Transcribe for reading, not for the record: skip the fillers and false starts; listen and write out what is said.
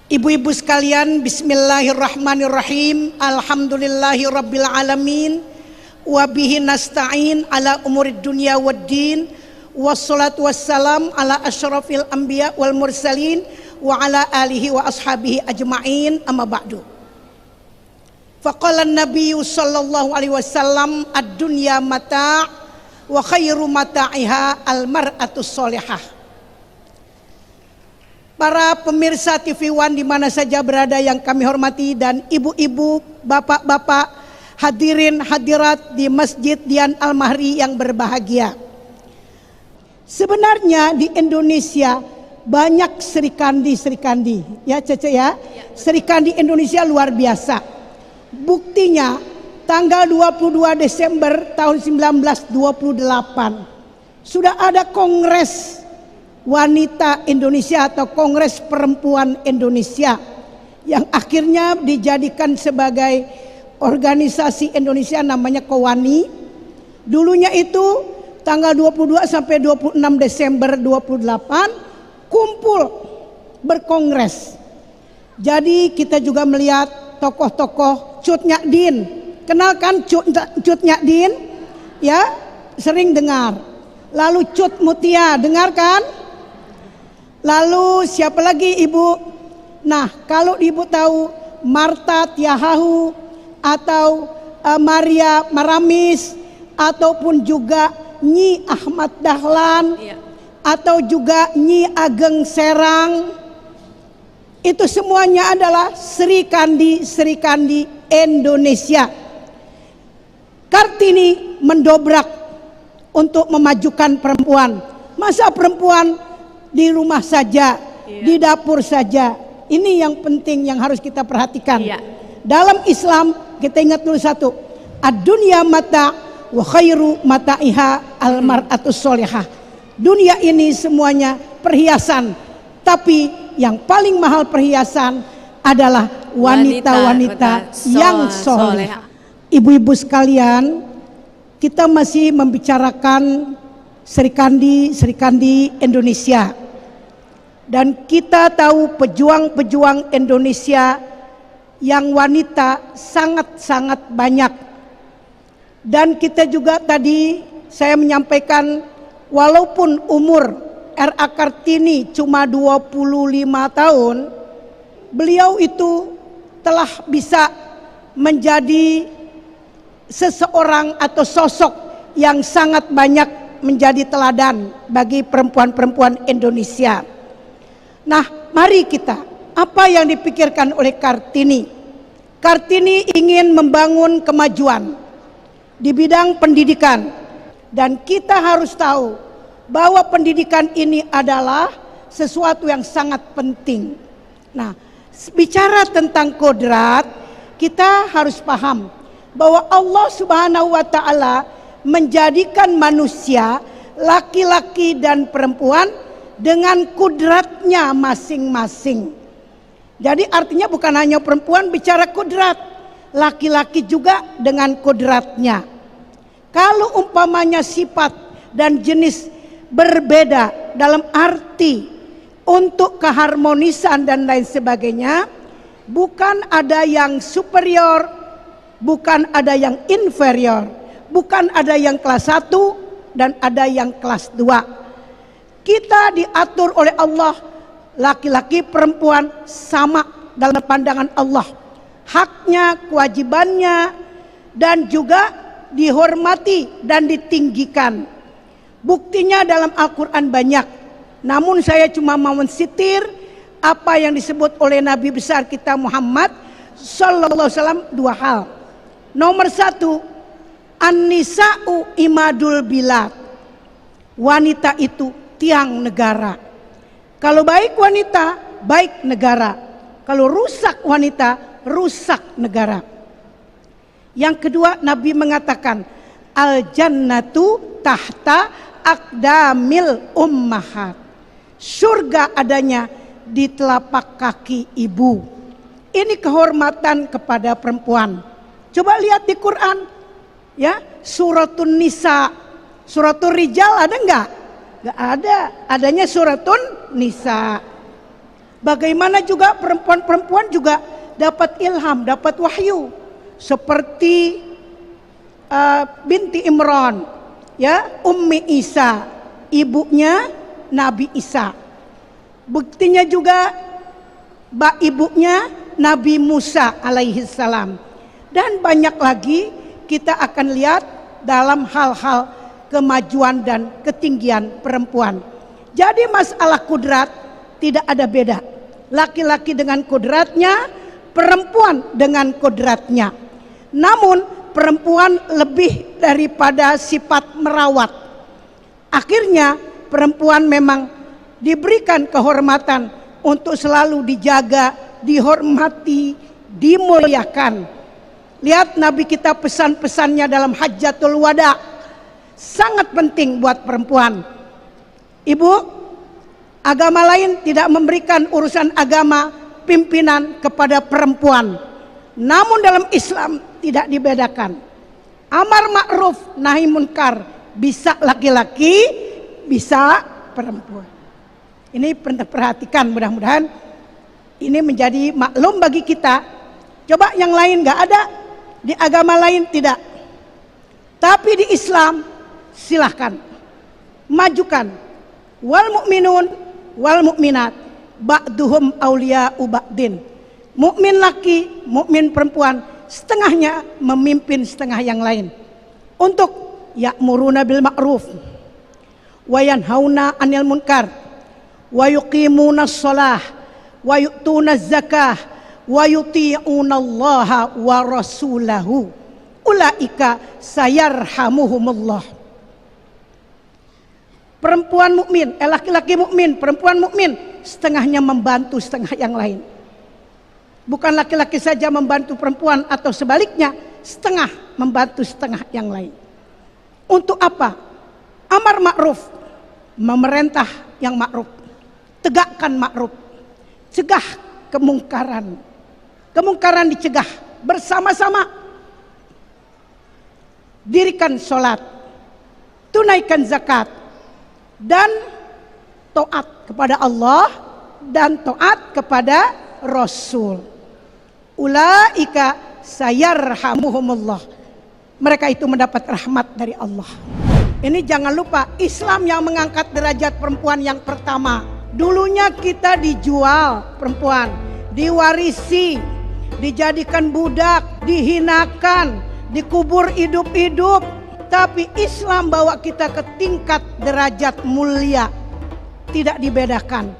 Ibu-ibu sekalian, bismillahirrahmanirrahim. Alhamdulillahirabbil alamin. Wa bihi nasta'in ala umurid dunya waddin. Wassalatu wassalam ala asyrafil anbiya wal mursalin wa ala alihi wa ashabihi ajma'in. Amma ba'du. Faqala an-nabiyyu sallallahu alaihi wasallam ad-dunya mata' wa khairu mata'iha al-mar'atus sholihah. Para pemirsa TV One di mana saja berada yang kami hormati, dan ibu-ibu, bapak-bapak, hadirin hadirat di Masjid Dian Al-Mahri yang berbahagia. Sebenarnya di Indonesia banyak serikandi, ya Cece ya. Serikandi Indonesia luar biasa. Buktinya tanggal 22 Desember tahun 1928 sudah ada Kongres Wanita Indonesia atau Kongres Perempuan Indonesia yang akhirnya dijadikan sebagai organisasi Indonesia namanya KOWANI. Dulunya itu tanggal 22 sampai 26 Desember 28 kumpul berkongres. Jadi kita juga melihat tokoh-tokoh Cut Nyak-Din. Kenalkan Cut Nyak-Din? Ya, sering dengar. Lalu Cut Mutia, dengar kan? Lalu siapa lagi ibu? Nah, kalau ibu tahu Marta Tiahahu atau Maria Maramis ataupun juga Nyi Ahmad Dahlan atau juga Nyi Ageng Serang, itu semuanya adalah Serikandi Indonesia. Kartini mendobrak untuk memajukan perempuan. Masa perempuan di rumah saja, di dapur saja. Ini yang penting yang harus kita perhatikan. Dalam Islam kita ingat dulu satu, ad-dunya mata wa khairu mata'iha al-mar'atus sholihah. Dunia ini semuanya perhiasan, tapi yang paling mahal perhiasan adalah wanita-wanita yang soleh. Ibu-ibu sekalian, kita masih membicarakan Serikandi Indonesia, dan kita tahu pejuang-pejuang Indonesia yang wanita sangat-sangat banyak. Dan kita juga tadi saya menyampaikan, walaupun umur R.A. Kartini cuma 25 tahun, beliau itu telah bisa menjadi seseorang atau sosok yang sangat banyak menjadi teladan bagi perempuan-perempuan Indonesia. Nah, mari kita, apa yang dipikirkan oleh Kartini? Kartini ingin membangun kemajuan di bidang pendidikan, dan kita harus tahu bahwa pendidikan ini adalah sesuatu yang sangat penting. Nah, bicara tentang kodrat, kita harus paham bahwa Allah Subhanahu wa Ta'ala menjadikan manusia laki-laki dan perempuan dengan kudratnya masing-masing. Jadi artinya bukan hanya perempuan bicara kudrat, laki-laki juga dengan kudratnya. Kalau umpamanya sifat dan jenis berbeda dalam arti untuk keharmonisan dan lain sebagainya, bukan ada yang superior, bukan ada yang inferior. Bukan ada yang kelas 1 dan ada yang kelas 2. Kita diatur oleh Allah, laki-laki perempuan sama dalam pandangan Allah. Haknya, kewajibannya, dan juga dihormati dan ditinggikan. Buktinya dalam Al-Quran banyak. Namun saya cuma mau mensitir apa yang disebut oleh Nabi besar kita Muhammad sallallahu alaihi wasallam, 2 hal. Nomor 1, An-nisa'u imadul bilad. Wanita itu tiang negara. Kalau baik wanita, baik negara. Kalau rusak wanita, rusak negara. Yang kedua, Nabi mengatakan, al-jannatu tahta aqdamil ummahat. Surga adanya di telapak kaki ibu. Ini kehormatan kepada perempuan. Coba lihat di Quran. Ya, suratun Nisa, suratul Rijal ada enggak? Enggak ada, adanya suratun Nisa. Bagaimana juga perempuan-perempuan juga dapat ilham, dapat wahyu, seperti binti Imran, ya, Ummi Isa, ibunya Nabi Isa. Buktinya juga ibunya Nabi Musa alaihi salam. Dan banyak lagi kita akan lihat dalam hal-hal kemajuan dan ketinggian perempuan. Jadi masalah kudrat tidak ada beda. Laki-laki dengan kudratnya, perempuan dengan kudratnya. Namun perempuan lebih daripada sifat merawat. Akhirnya perempuan memang diberikan kehormatan untuk selalu dijaga, dihormati, dimuliakan. Lihat Nabi kita pesan-pesannya dalam Hajjatul Wada, sangat penting buat perempuan. Ibu, agama lain tidak memberikan urusan agama pimpinan kepada perempuan. Namun dalam Islam tidak dibedakan. Amar ma'ruf nahi munkar bisa laki-laki, bisa perempuan. Ini perhatikan, mudah-mudahan ini menjadi maklum bagi kita. Coba yang lain nggak ada, di agama lain tidak. Tapi di Islam silahkan majukan. Wal mu'minun wal mu'minat ba'duhum awliya'u ba'din. Mukmin laki, mukmin perempuan, setengahnya memimpin setengah yang lain. Untuk ya'muruna bil ma'ruf wa yanhauna 'anil munkar wa yuqimuna shalah wa yu'tuna zakah wa yuti'una Allah wa rasulahu ulaika sayarhamuhumullah. Perempuan mukmin, laki-laki mukmin, perempuan mukmin, setengahnya membantu setengah yang lain. Bukan laki-laki saja membantu perempuan atau sebaliknya, setengah membantu setengah yang lain. Untuk apa? Amar ma'ruf, memerintah yang ma'ruf, tegakkan ma'ruf, cegah kemungkaran. Kemungkaran dicegah bersama-sama. Dirikan sholat, tunaikan zakat, dan taat kepada Allah dan taat kepada Rasul. Ulaika sayarhamuhumullah. Mereka itu mendapat rahmat dari Allah. Ini jangan lupa, Islam yang mengangkat derajat perempuan yang pertama. Dulunya kita dijual perempuan, diwarisi, dijadikan budak, dihinakan, dikubur hidup-hidup. Tapi Islam bawa kita ke tingkat derajat mulia, tidak dibedakan.